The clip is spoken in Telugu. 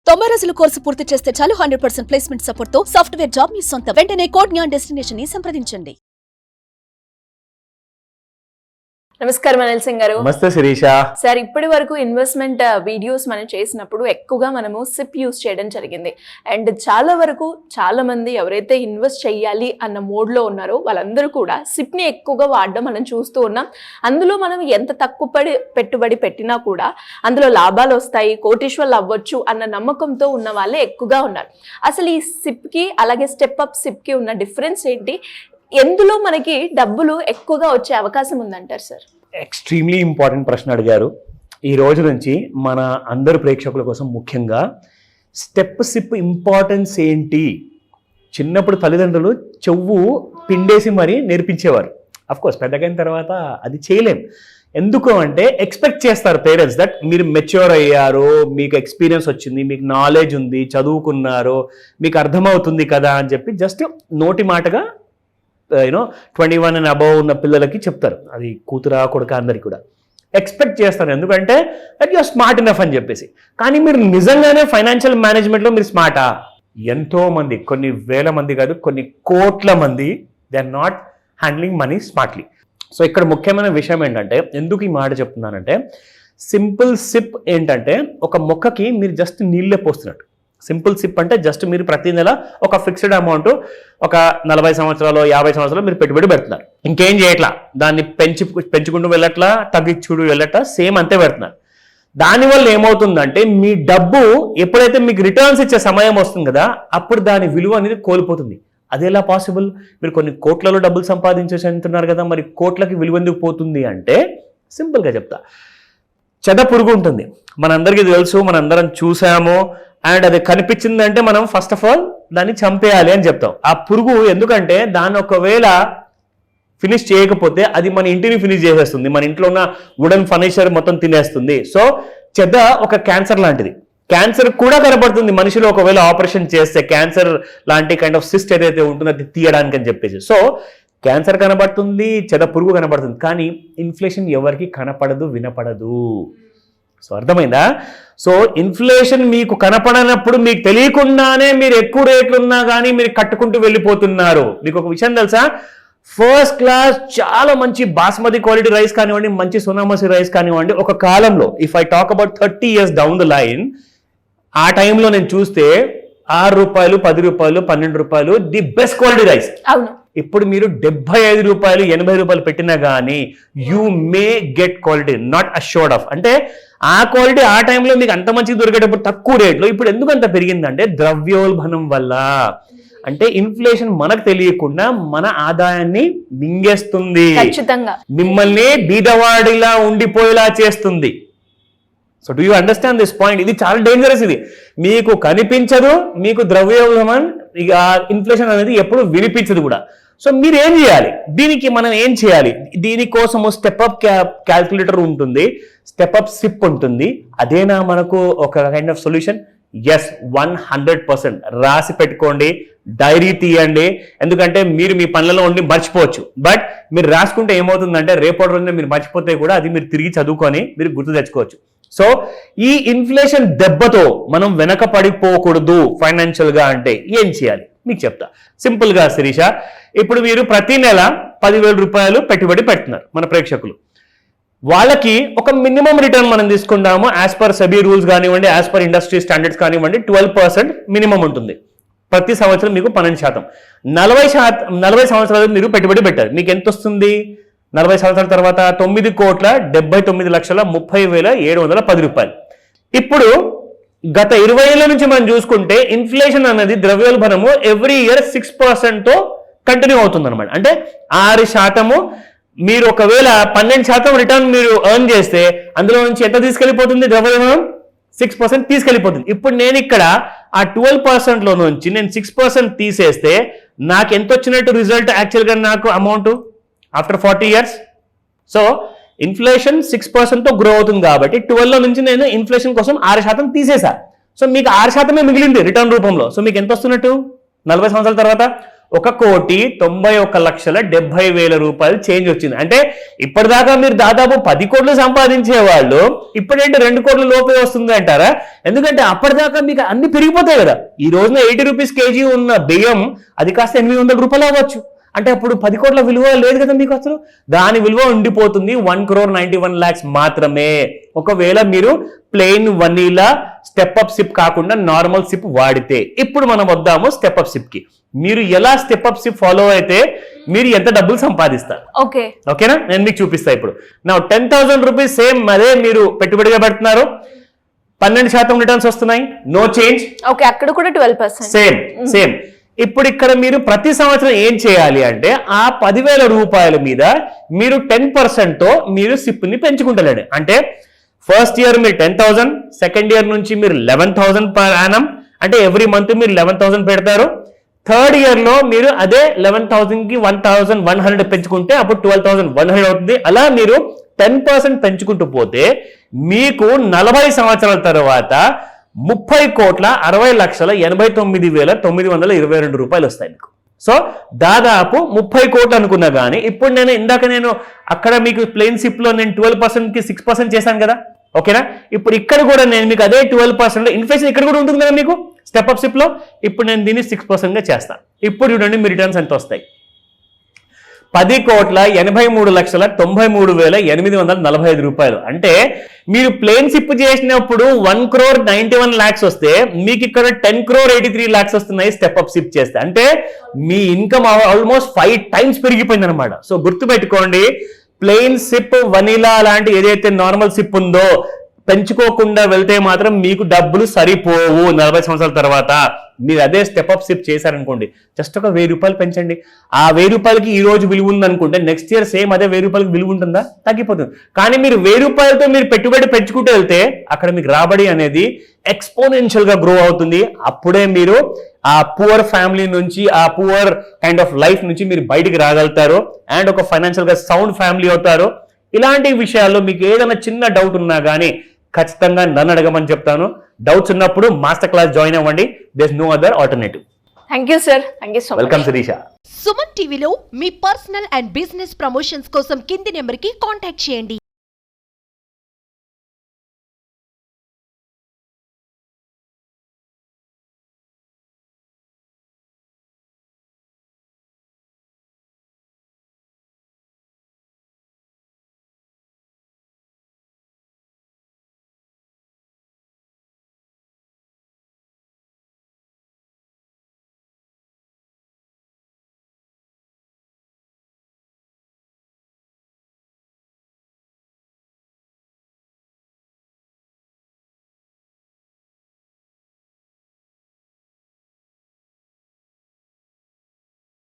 90 రోజుల కోర్సు పూర్తి చేస్తే చాలు 100% ప్లేస్మెంట్ సపోర్ట్ తో సాఫ్ట్వేర్ జాబ్ మీ సొంతం. వెంటనే కోడ్ జ్ఞాన్ డెస్టినేషన్ ని సంప్రదించండి. నమస్కారం అనిల్ సింగ్ గారు. నమస్తే శిరీష. సార్, ఇప్పటి వరకు ఇన్వెస్ట్మెంట్ వీడియోస్ మనం చేసినప్పుడు ఎక్కువగా మనము సిప్ యూస్ చేయడం జరిగింది. అండ్ చాలా వరకు చాలా మంది ఎవరైతే ఇన్వెస్ట్ చేయాలి అన్న మోడ్లో ఉన్నారో వాళ్ళందరూ కూడా సిప్ని ఎక్కువగా వాడడం మనం చూస్తూ ఉన్నాం. అందులో మనం ఎంత తక్కువ పెట్టుబడి పెట్టినా కూడా అందులో లాభాలు వస్తాయి, కోటీశ్వర్లు అవ్వచ్చు అన్న నమ్మకంతో ఉన్న వాళ్ళే ఎక్కువగా ఉన్నారు. అసలు ఈ సిప్కి అలాగే స్టెప్ అప్ సిప్కి ఉన్న డిఫరెన్స్ ఏంటి? ఎందులో మనకి డబ్బులు ఎక్కువగా వచ్చే అవకాశం ఉందంటారు సార్? ఎక్స్ట్రీమ్లీ ఇంపార్టెంట్ ప్రశ్న అడిగారు. ఈ రోజు నుంచి మన అందరు ప్రేక్షకుల కోసం ముఖ్యంగా స్టెప్ సిప్ ఇంపార్టెన్స్ ఏంటి, చిన్నప్పుడు తల్లిదండ్రులు చెవు పిండేసి మరీ నేర్పించేవారు. అఫ్కోర్స్ పెద్దగైన తర్వాత అది చేయలేం. ఎందుకు అంటే ఎక్స్పెక్ట్ చేస్తారు పేరెంట్స్ దట్ మీరు మెచ్యూర్ అయ్యారు, మీకు ఎక్స్పీరియన్స్ వచ్చింది, మీకు నాలెడ్జ్ ఉంది, చదువుకున్నారు, మీకు అర్థమవుతుంది కదా అని చెప్పి జస్ట్ నోటి మాటగా 21 and above ఉన్న పిల్లలకి చెప్తారు. అది కూతురా కొడుక అందరికి కూడా ఎక్స్పెక్ట్ చేస్తారు. ఎందుకంటే that you are smart enough అని చెప్పేసి. కానీ మీరు నిజంగానే ఫైనాన్షియల్ మేనేజ్మెంట్లో మీరు స్మార్టా? ఎంతో మంది, కొన్ని వేల మంది కాదు, కొన్ని కోట్ల మంది they are not handling money smartly. So ఇక్కడ ముఖ్యమైన విషయం ఏంటంటే, ఎందుకు ఈ మాట చెప్తున్నానంటే, సింపుల్ సిప్ ఏంటంటే ఒక మొక్కకి మీరు జస్ట్ నీళ్ళే పోస్తున్నట్టు. సింపుల్ సిప్ అంటే జస్ట్ మీరు ప్రతి నెల ఒక ఫిక్స్డ్ అమౌంట్ ఒక 40 సంవత్సరాలు 50 సంవత్సరాలు మీరు పెట్టుబడి పెడుతున్నారు. ఇంకేం చేయట్లా, దాన్ని పెంచుకుంటూ వెళ్ళట్లా, తగ్గించుకుంటూ వెళ్ళట్లా, సేమ్ అంతే పెడుతున్నారు. దానివల్ల ఏమవుతుందంటే మీ డబ్బు ఎప్పుడైతే మీకు రిటర్న్స్ ఇచ్చే సమయం వస్తుంది కదా, అప్పుడు దాని విలువ అనేది కోల్పోతుంది. అది ఎలా పాసిబుల్? మీరు కొన్ని కోట్లలో డబ్బులు సంపాదించేసి అంటున్నారు కదా, మరి కోట్లకి విలువ ఎందుకు పోతుంది అంటే సింపుల్గా చెప్తా. చెద పురుగు ఉంటుంది, మనందరికీ తెలుసు, మనందరం చూసాము. అండ్ అది కనిపించిందంటే మనం ఫస్ట్ ఆఫ్ ఆల్ దాన్ని చంపేయాలి అని చెప్తాం. ఆ పురుగు ఎందుకంటే దాన్ని ఒకవేళ ఫినిష్ చేయకపోతే అది మన ఇంటిని ఫినిష్ చేసేస్తుంది, మన ఇంట్లో ఉన్న వుడెన్ ఫర్నిచర్ మొత్తం తినేస్తుంది. సో చెద ఒక క్యాన్సర్ లాంటిది. క్యాన్సర్ కూడా కనపడుతుంది మనిషిలో ఒకవేళ ఆపరేషన్ చేస్తే, క్యాన్సర్ లాంటి కైండ్ ఆఫ్ సిస్ట్ ఏదైతే ఉంటుందో అది తీయడానికి అని చెప్పేసి. సో క్యాన్సర్ కనపడుతుంది, చెద పురుగు కనపడుతుంది, కానీ ఇన్ఫ్లేషన్ ఎవరికి కనపడదు, వినపడదు. సో అర్థమైందా? సో ఇన్ఫ్లేషన్ మీకు కనపడనప్పుడు మీకు తెలియకుండానే మీరు ఎక్కువ రేట్లు ఉన్నా కానీ మీరు కట్టుకుంటూ వెళ్ళిపోతున్నారు. మీకు ఒక విషయం తెలుసా? ఫస్ట్ క్లాస్ చాలా మంచి బాస్మతి క్వాలిటీ రైస్ కానివ్వండి, మంచి సోనామసూరి రైస్ కానివ్వండి, ఒక కాలంలో if I talk about 30 years down the line, ఆ టైంలో నేను చూస్తే ₹6, ₹10, ₹12 ది బెస్ట్ క్వాలిటీ రైస్. అవును. ఇప్పుడు మీరు ₹75, ₹80 పెట్టినా కానీ you may get quality, not assured of. అంటే ఆ క్వాలిటీ ఆ టైంలో మీకు అంత మంచిగా దొరికేటప్పుడు తక్కువ రేట్లో, ఇప్పుడు ఎందుకు అంత పెరిగిందంటే ద్రవ్యోల్బణం వల్ల. అంటే ఇన్ఫ్లేషన్ మనకు తెలియకుండా మన ఆదాయాన్ని మింగేస్తుంది, మిమ్మల్ని బీదవాడిలా ఉండిపోయేలా చేస్తుంది. So do you understand this point? ఇది చాలా డేంజరస్. ఇది మీకు కనిపించదు, మీకు ద్రవ్యోల్బణం ఇన్ఫ్లేషన్ అనేది ఎప్పుడు వినిపించదు కూడా. సో మీరు ఏం చేయాలి? దీనికి మనం ఏం చేయాలి? దీనికోసము స్టెప్ అప్ క్యాల్కులేటర్ ఉంటుంది, స్టెప్ అప్ సిప్ ఉంటుంది. అదేనా మనకు ఒక కైండ్ ఆఫ్ సొల్యూషన్? ఎస్, 100% రాసి పెట్టుకోండి, డైరీ తీయండి. ఎందుకంటే మీరు మీ పనులలో ఉండి మర్చిపోవచ్చు, బట్ మీరు రాసుకుంటే ఏమవుతుందంటే రేపటి రోజున మీరు మర్చిపోతే కూడా అది మీరు తిరిగి చదువుకొని మీరు గుర్తు తెచ్చుకోవచ్చు. సో ఈ ఇన్ఫ్లేషన్ దెబ్బతో మనం వెనక పడిపోకూడదు ఫైనాన్షియల్ గా. అంటే ఏం చేయాలి మీకు చెప్తా సింపుల్ గా. శిరీష, ఇప్పుడు మీరు ప్రతి నెల ₹10,000 పెట్టుబడి పెడుతున్నారు. మన ప్రేక్షకులు వాళ్ళకి ఒక మినిమం రిటర్న్ మనం తీసుకుందాము. యాజ్ పర్ సెబీ రూల్స్ కానివ్వండి, యాజ్ పర్ ఇండస్ట్రీ స్టాండర్డ్స్ కానివ్వండి, 12% మినిమం ఉంటుంది. ప్రతి సంవత్సరం మీకు 12%. 40 సంవత్సరాలు మీరు పెట్టుబడి పెట్టారు, మీకు ఎంత వస్తుంది? 40 సంవత్సరాల తర్వాత ₹9,79,30,710. ఇప్పుడు గత 20 ఏళ్ల నుంచి మనం చూసుకుంటే ఇన్ఫ్లేషన్ అనేది ద్రవ్యోల్బణము ఎవ్రీ ఇయర్ 6%తో కంటిన్యూ అవుతుంది అనమాట. అంటే 6%. మీరు ఒకవేళ 12% రిటర్న్ మీరు ఎర్న్ చేస్తే అందులో నుంచి ఎంత తీసుకెళ్ళిపోతుంది? ద్రవ్యోల్బణం 6% తీసుకెళ్ళిపోతుంది. ఇప్పుడు నేను ఇక్కడ ఆ 12%లో నుంచి నేను 6% తీసేస్తే నాకు ఎంత వచ్చినట్టు రిజల్ట్ యాక్చువల్గా నాకు amount after 40 years? So inflation 6%తో గ్రో అవుతుంది కాబట్టి 12లో నుంచి నేను ఇన్ఫ్లేషన్ కోసం 6% తీసేసా. సో మీకు 6% మిగిలింది రిటర్న్ రూపంలో. సో మీకు ఎంత వస్తున్నట్టు 40 సంవత్సరాల తర్వాత? 1,91,70,000 రూపాయలు చేంజ్ వచ్చింది. అంటే ఇప్పటిదాకా మీరు దాదాపు 10 కోట్లు సంపాదించే వాళ్ళు ఇప్పుడేంటి 2 కోట్ల లోపే వస్తుంది అంటారా? ఎందుకంటే అప్పటిదాకా మీకు అన్ని పెరిగిపోతాయి కదా. ఈ రోజున 80 రూపీస్ కేజీ ఉన్న బియ్యం అది కాస్త 800 రూపాయలు అవ్వచ్చు. అంటే అప్పుడు 10 కోట్ల విలువ లేదు కదా మీకు అసలు. దాని విలువ ఉండిపోతుంది 1,91,00,000 మాత్రమే. ఒకవేళ మీరు plain vanilla step up SIP కాకుండా నార్మల్ సిప్ వాడితే. ఇప్పుడు మనం వద్దాము స్టెప్ అప్ సిప్ కి. మీరు ఎలా స్టెప్ అప్ సిప్ ఫాలో అయితే మీరు ఎంత డబ్బులు సంపాదిస్తారు ఓకేనా? నేను మీకు చూపిస్తా ఇప్పుడు. నా 10,000 రూపీస్ సేమ్ అదే మీరు పెట్టుబడిగా పెడుతున్నారు, 12% రిటర్న్స్ వస్తున్నాయి, నో చేంజ్. ఓకే, అక్కడ కూడా 12% సేమ్. ఇప్పుడు ఇక్కడ మీరు ప్రతి సంవత్సరం ఏం చేయాలి అంటే ఆ 10,000 రూపాయల మీద మీరు 10% తో మీరు సిప్ ని పెంచుకుంటారండి. అంటే ఫస్ట్ ఇయర్ మీరు 10,000, సెకండ్ ఇయర్ నుంచి మీరు 11,000 పర్ యానం, అంటే ఎవ్రీ మంత్ మీరు 11,000 పెడతారు. థర్డ్ ఇయర్ లో మీరు అదే 11,000 కి 1,100 పెంచుకుంటే అప్పుడు 12,100 అవుతుంది. అలా మీరు 10% పెంచుకుంటూ పోతే మీకు 40 సంవత్సరాల తర్వాత 30,60,89,922 రూపాయలు వస్తాయి మీకు. సో దాదాపు 30 కోట్లు అనుకున్నా కానీ ఇప్పుడు నేను అక్కడ మీకు ప్లెయిన్ సిప్ లో నేను 12% కి 6% చేశాను కదా, ఓకేనా? ఇప్పుడు ఇక్కడ కూడా నేను మీకు అదే 12% ఇన్ఫ్లేషన్ ఇక్కడ కూడా ఉంటుంది కదా మీకు స్టెప్ అప్ సిప్ లో. ఇప్పుడు నేను దీన్ని 6% గా చేస్తాను. ఇప్పుడు చూడండి మీ రిటర్న్స్ ఎంత వస్తాయి. 10,83,93,845 రూపాయలు. అంటే మీరు ప్లేన్ సిప్ చేసినప్పుడు 1,91,00,000 వస్తే మీకు ఇక్కడ 10,83,00,000 వస్తున్నాయి స్టెప్ అప్ సిప్ చేస్తే. అంటే మీ ఇన్కమ్ ఆల్మోస్ట్ 5 టైమ్స్ పెరిగిపోయింది అనమాట. సో గుర్తుపెట్టుకోండి, ప్లెయిన్ సిప్ వనీలా లాంటి ఏదైతే నార్మల్ సిప్ ఉందో పెంచుకోకుండా వెళ్తే మాత్రం మీకు డబ్బులు సరిపోవు 40 సంవత్సరాల తర్వాత. మీరు అదే స్టెప్ అప్ సిప్ చేశారనుకోండి, జస్ట్ ఒక 1,000 రూపాయలు పెంచండి. ఆ 1,000 రూపాయలకి ఈ రోజు విలువ ఉందనుకుంటే నెక్స్ట్ ఇయర్ సేమ్ అదే 1,000 రూపాయలకి విలువ ఉంటుందా? తగ్గిపోతుంది. కానీ మీరు 1,000 రూపాయలతో మీరు పెట్టుబడి పెంచుకుంటూ వెళ్తే అక్కడ మీకు రాబడి అనేది ఎక్స్పోనెన్షియల్ గా గ్రో అవుతుంది. అప్పుడే మీరు ఆ పువర్ ఫ్యామిలీ నుంచి, ఆ పువర్ కైండ్ ఆఫ్ లైఫ్ నుంచి మీరు బయటికి రాగలుగుతారు అండ్ ఒక ఫైనాన్షియల్ గా సౌండ్ ఫ్యామిలీ అవుతారు. ఇలాంటి విషయాల్లో మీకు ఏదైనా చిన్న డౌట్ ఉన్నా కానీ ఖచ్చితంగా నన్ను అడగమని చెప్తాను. డౌట్స్ ఉన్నప్పుడు మాస్టర్ క్లాస్ జాయిన్ అవ్వండి. There is no other alternative. Thank you sir. Thank you so much. Welcome Shirisha. Suman టీవీలో మీ పర్సనల్ అండ్ బిజినెస్ ప్రమోషన్స్ కోసం కింది నెంబర్కి కాంటాక్ట్ చేయండి.